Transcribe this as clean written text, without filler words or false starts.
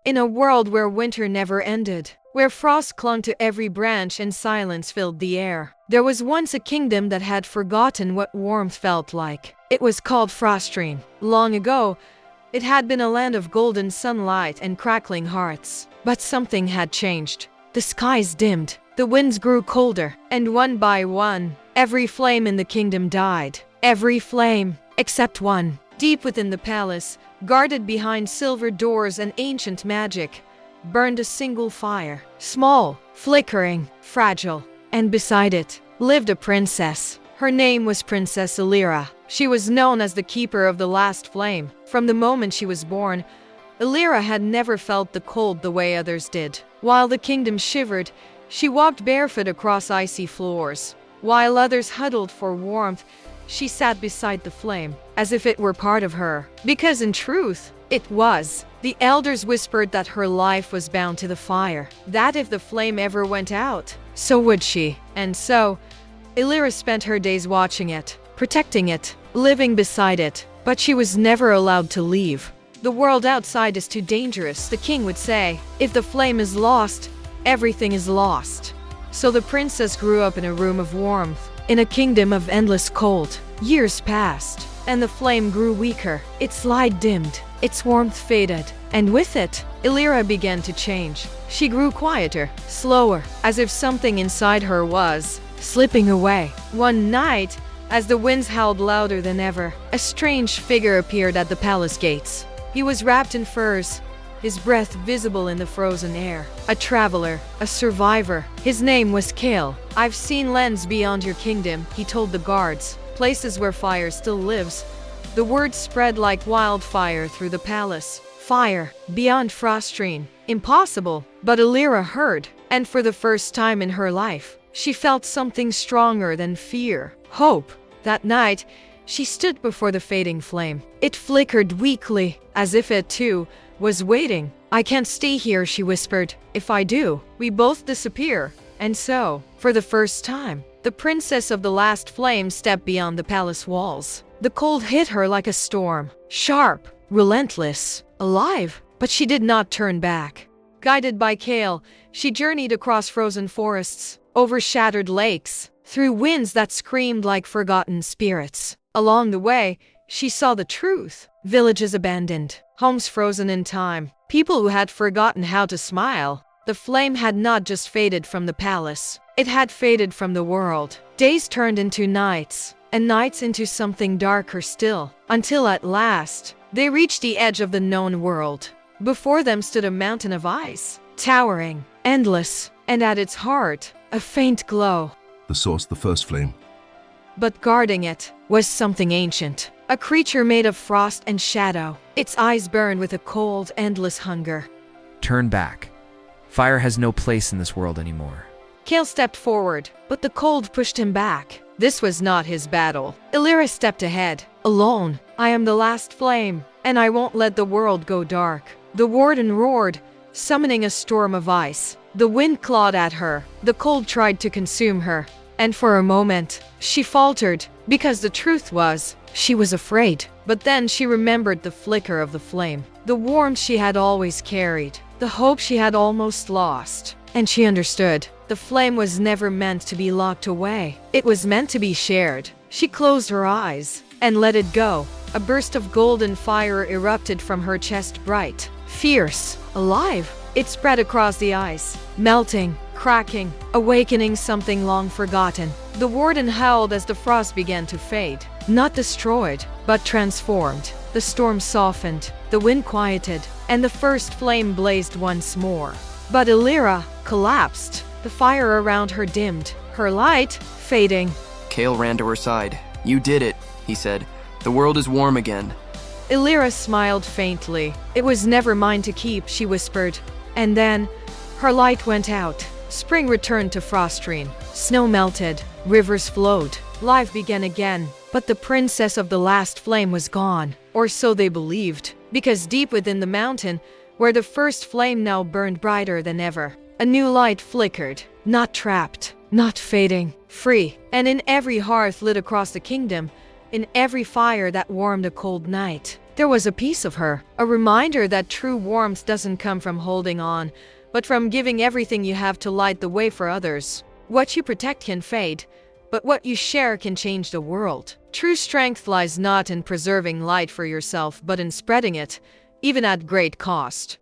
In a world where winter never ended, where frost clung to every branch and silence filled the air, there was once a kingdom that had forgotten what warmth felt like. It was called Frostream. Long ago, it had been a land of golden sunlight and crackling hearts. But something had changed. The skies dimmed, the winds grew colder, and one by one, every flame in the kingdom died. Every flame, except one. Deep within the palace, guarded behind silver doors and ancient magic, burned a single fire. Small, flickering, fragile. And beside it, lived a princess. Her name was Princess Elira. She was known as the keeper of the last flame. From the moment she was born, Elira had never felt the cold the way others did. While the kingdom shivered, she walked barefoot across icy floors. While others huddled for warmth, she sat beside the flame, as if it were part of her. Because in truth, it was. The elders whispered that her life was bound to the fire, that if the flame ever went out, so would she. And so, Elira spent her days watching it, protecting it, living beside it. But she was never allowed to leave. The world outside is too dangerous, the king would say. If the flame is lost, everything is lost. So the princess grew up in a room of warmth, in a kingdom of endless cold. Years passed, and the flame grew weaker. Its light dimmed, its warmth faded, and with it, Elira began to change. She grew quieter, slower, as if something inside her was slipping away. One night, as the winds howled louder than ever, a strange figure appeared at the palace gates. He was wrapped in furs, his breath visible in the frozen air. A traveler, a survivor. His name was Kale. "I've seen lands beyond your kingdom," he told the guards, "places where fire still lives." The word spread like wildfire through the palace. Fire, beyond Frostream. Impossible. But Elira heard, and for the first time in her life, she felt something stronger than fear. Hope. That night, she stood before the fading flame. It flickered weakly, as if it too was waiting. "I can't stay here," she whispered. "If I do, we both disappear." And so, for the first time, the princess of the last flame stepped beyond the palace walls. The cold hit her like a storm, sharp, relentless, alive, but she did not turn back. Guided by Kale, she journeyed across frozen forests, over shattered lakes, through winds that screamed like forgotten spirits. Along the way, she saw the truth. Villages abandoned, homes frozen in time, people who had forgotten how to smile. The flame had not just faded from the palace, it had faded from the world. Days turned into nights, and nights into something darker still, until at last, they reached the edge of the known world. Before them stood a mountain of ice, towering, endless, and at its heart, a faint glow. The source, the first flame. But guarding it was something ancient, a creature made of frost and shadow. Its eyes burned with a cold, endless hunger. "Turn back. Fire has no place in this world anymore." Kale stepped forward, but the cold pushed him back. This was not his battle. Elira stepped ahead, alone. "I am the last flame, and I won't let the world go dark." The warden roared, summoning a storm of ice. The wind clawed at her, the cold tried to consume her. And for a moment, she faltered, because the truth was, she was afraid. But then she remembered the flicker of the flame, the warmth she had always carried, the hope she had almost lost. And she understood. The flame was never meant to be locked away. It was meant to be shared. She closed her eyes and let it go. A burst of golden fire erupted from her chest, bright, fierce, alive. It spread across the ice, melting, cracking, awakening something long forgotten. The warden howled as the frost began to fade. Not destroyed, but transformed. The storm softened, the wind quieted, and the first flame blazed once more. But Elira collapsed. The fire around her dimmed, her light fading. Kale ran to her side. "You did it," he said. "The world is warm again." Elira smiled faintly. "It was never mine to keep," she whispered. And then, her light went out. Spring returned to Frostream. Snow melted, rivers flowed. Life began again. But the princess of the last flame was gone. Or so they believed. Because deep within the mountain, where the first flame now burned brighter than ever, a new light flickered. Not trapped, not fading, free. And in every hearth lit across the kingdom, in every fire that warmed a cold night, There was a piece of her, a reminder that true warmth doesn't come from holding on, but from giving everything you have to light the way for others. What you protect can fade, but what you share can change the world. True strength lies not in preserving light for yourself, but in spreading it, even at great cost.